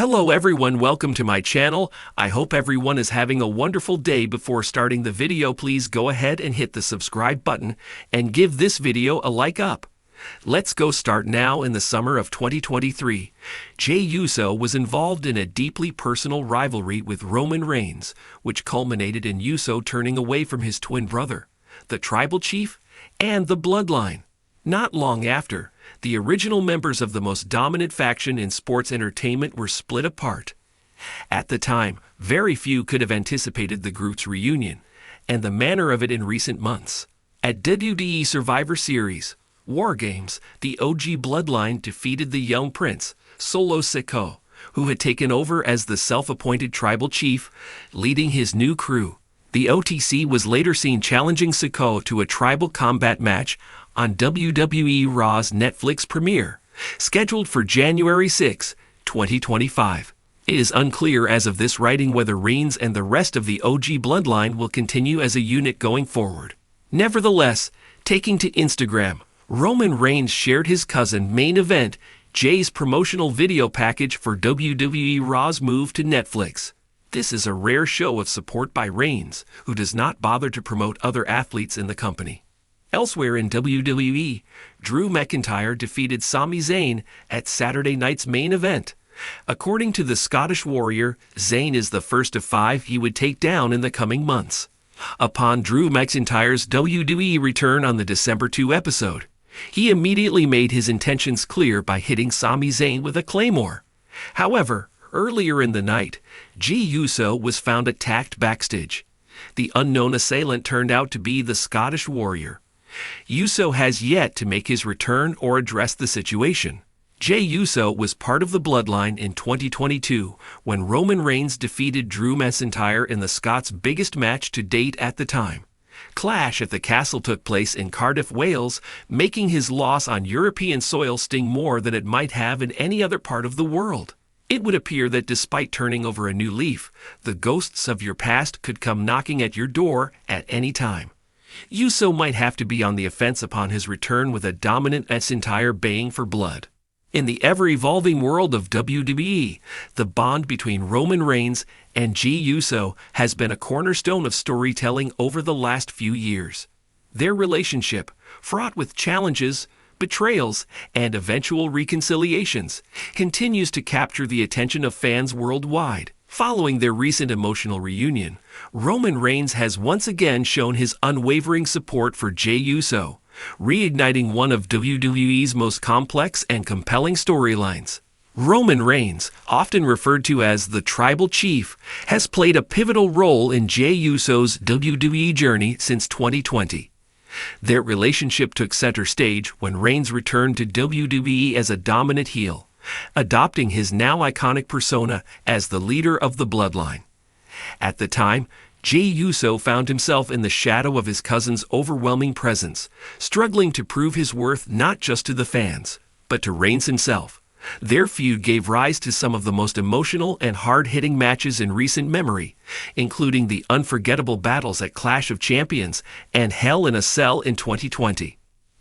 Hello everyone, welcome to my channel. I hope everyone is having a wonderful day. Before starting the video, please go ahead and hit the subscribe button and give this video a like up. Let's go start now. In the summer of 2023, Jey Uso was involved in a deeply personal rivalry with Roman Reigns, which culminated in Uso turning away from his twin brother, the Tribal Chief, and the Bloodline. Not long after, the original members of the most dominant faction in sports entertainment were split apart. At the time, very few could have anticipated the group's reunion, and the manner of it in recent months. At WWE Survivor Series War Games, the OG Bloodline defeated the young prince, Solo Sikoa, who had taken over as the self-appointed tribal chief, leading his new crew. The OTC was later seen challenging Sikoa to a tribal combat match on WWE Raw's Netflix premiere, scheduled for January 6, 2025. It is unclear as of this writing whether Reigns and the rest of the OG Bloodline will continue as a unit going forward. Nevertheless, taking to Instagram, Roman Reigns shared his cousin Main Event Jey's promotional video package for WWE Raw's move to Netflix. This is a rare show of support by Reigns, who does not bother to promote other athletes in the company. Elsewhere in WWE, Drew McIntyre defeated Sami Zayn at Saturday night's Main Event. According to the Scottish Warrior, Zayn is the first of 5 he would take down in the coming months. Upon Drew McIntyre's WWE return on the December 2 episode, he immediately made his intentions clear by hitting Sami Zayn with a claymore. However, earlier in the night, Jey Uso was found attacked backstage. The unknown assailant turned out to be the Scottish Warrior. Uso has yet to make his return or address the situation. Jey Uso was part of the Bloodline in 2022 when Roman Reigns defeated Drew McIntyre in the Scots' biggest match to date at the time. Clash at the Castle took place in Cardiff, Wales, making his loss on European soil sting more than it might have in any other part of the world. It would appear that despite turning over a new leaf, the ghosts of your past could come knocking at your door at any time. Uso might have to be on the offense upon his return with a dominant McIntyre baying for blood. In the ever-evolving world of WWE, the bond between Roman Reigns and Jey Uso has been a cornerstone of storytelling over the last few years. Their relationship, fraught with challenges, betrayals, and eventual reconciliations, continues to capture the attention of fans worldwide. Following their recent emotional reunion, Roman Reigns has once again shown his unwavering support for Jey Uso, reigniting one of WWE's most complex and compelling storylines. Roman Reigns, often referred to as the Tribal Chief, has played a pivotal role in Jey Uso's WWE journey since 2020. Their relationship took center stage when Reigns returned to WWE as a dominant heel, adopting his now iconic persona as the leader of the Bloodline. At the time, Jey Uso found himself in the shadow of his cousin's overwhelming presence, struggling to prove his worth not just to the fans, but to Reigns himself. Their feud gave rise to some of the most emotional and hard-hitting matches in recent memory, including the unforgettable battles at Clash of Champions and Hell in a Cell in 2020.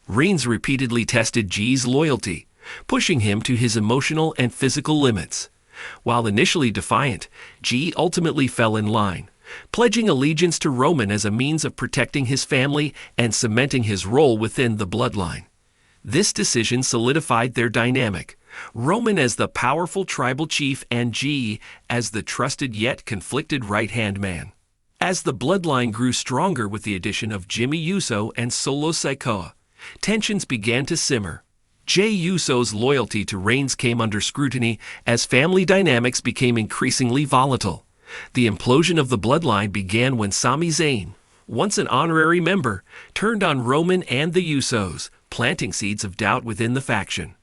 Reigns repeatedly tested Jey's loyalty, pushing him to his emotional and physical limits. While initially defiant, Jey ultimately fell in line, pledging allegiance to Roman as a means of protecting his family and cementing his role within the Bloodline. This decision solidified their dynamic, Roman as the powerful tribal chief and Jey as the trusted yet conflicted right-hand man. As the Bloodline grew stronger with the addition of Jimmy Uso and Solo Sikoa, tensions began to simmer. Jey Uso's loyalty to Reigns came under scrutiny as family dynamics became increasingly volatile. The implosion of the Bloodline began when Sami Zayn, once an honorary member, turned on Roman and the Usos, planting seeds of doubt within the faction.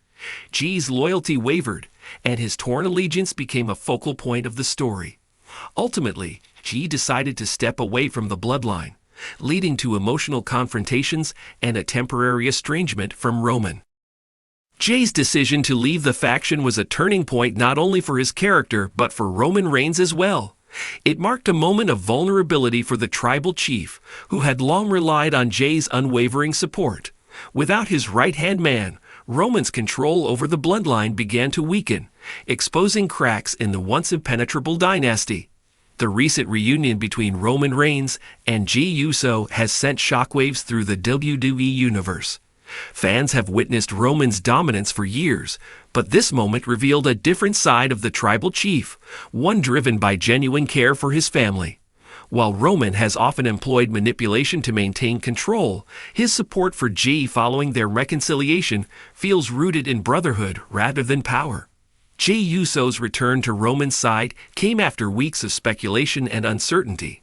Jey's loyalty wavered, and his torn allegiance became a focal point of the story. Ultimately, Jey decided to step away from the Bloodline, leading to emotional confrontations and a temporary estrangement from Roman. Jey's decision to leave the faction was a turning point not only for his character but for Roman Reigns as well. It marked a moment of vulnerability for the tribal chief, who had long relied on Jey's unwavering support. Without his right-hand man, Roman's control over the Bloodline began to weaken, exposing cracks in the once impenetrable dynasty. The recent reunion between Roman Reigns and Jey Uso has sent shockwaves through the WWE universe. Fans have witnessed Roman's dominance for years, but this moment revealed a different side of the tribal chief, one driven by genuine care for his family. While Roman has often employed manipulation to maintain control, his support for Jey following their reconciliation feels rooted in brotherhood rather than power. Jey Uso's return to Roman's side came after weeks of speculation and uncertainty.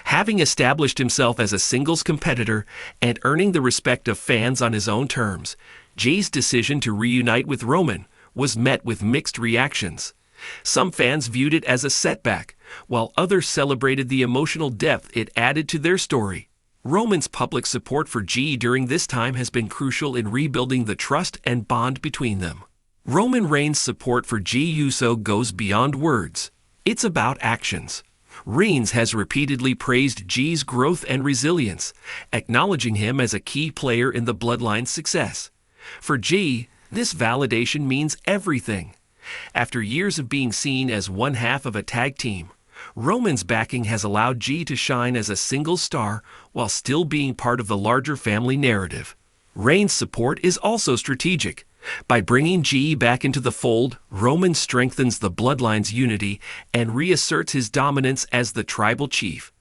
Having established himself as a singles competitor and earning the respect of fans on his own terms, Jey's decision to reunite with Roman was met with mixed reactions. Some fans viewed it as a setback, while others celebrated the emotional depth it added to their story. Roman's public support for Jey during this time has been crucial in rebuilding the trust and bond between them. Roman Reigns' support for Jey Uso goes beyond words. It's about actions. Reigns has repeatedly praised Jey's growth and resilience, acknowledging him as a key player in the bloodline's success. For Jey, this validation means everything. After years of being seen as one half of a tag team, Roman's backing has allowed Jey to shine as a single star while still being part of the larger family narrative. Reigns' support is also strategic. By bringing Jey back into the fold, Roman strengthens the bloodline's unity and reasserts his dominance as the tribal chief.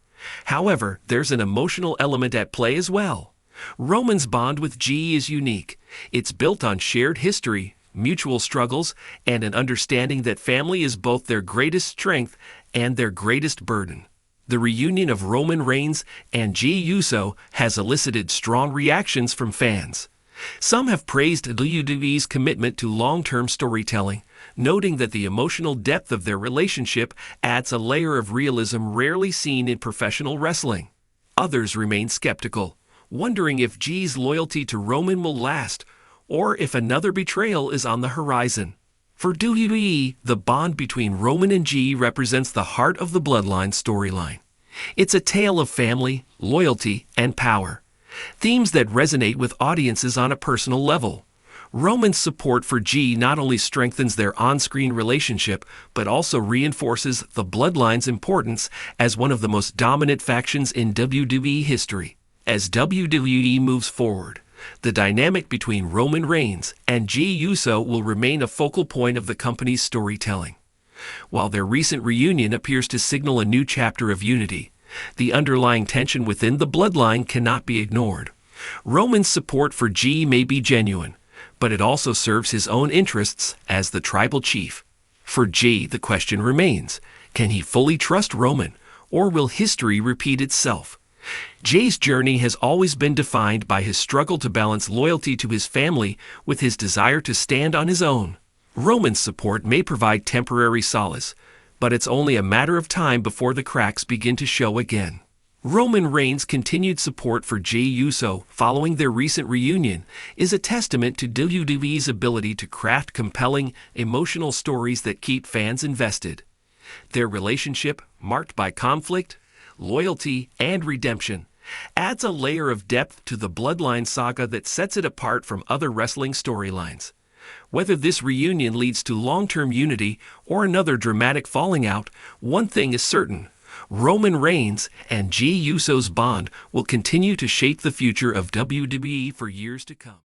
However, there's an emotional element at play as well. Roman's bond with Jey is unique. It's built on shared history, mutual struggles, and an understanding that family is both their greatest strength and their greatest burden. The reunion of Roman Reigns and Jey Uso has elicited strong reactions from fans. Some have praised WWE's commitment to long-term storytelling, noting that the emotional depth of their relationship adds a layer of realism rarely seen in professional wrestling. Others remain skeptical, wondering if Jey's loyalty to Roman will last, or if another betrayal is on the horizon. For WWE, the bond between Roman and Jey represents the heart of the bloodline storyline. It's a tale of family, loyalty, and power. Themes that resonate with audiences on a personal level. Roman's support for Jey not only strengthens their on-screen relationship, but also reinforces the bloodline's importance as one of the most dominant factions in WWE history. As WWE moves forward, the dynamic between Roman Reigns and Jey Uso will remain a focal point of the company's storytelling. While their recent reunion appears to signal a new chapter of unity, the underlying tension within the bloodline cannot be ignored. Roman's support for Jey may be genuine, but it also serves his own interests as the tribal chief. For Jey, the question remains, can he fully trust Roman, or will history repeat itself? Jey's journey has always been defined by his struggle to balance loyalty to his family with his desire to stand on his own. Roman's support may provide temporary solace, but it's only a matter of time before the cracks begin to show again. Roman Reigns' continued support for Jey Uso following their recent reunion is a testament to WWE's ability to craft compelling, emotional stories that keep fans invested. Their relationship, marked by conflict, loyalty, and redemption, adds a layer of depth to the bloodline saga that sets it apart from other wrestling storylines. Whether this reunion leads to long-term unity or another dramatic falling out, one thing is certain: Roman Reigns and Jey Uso's bond will continue to shape the future of WWE for years to come.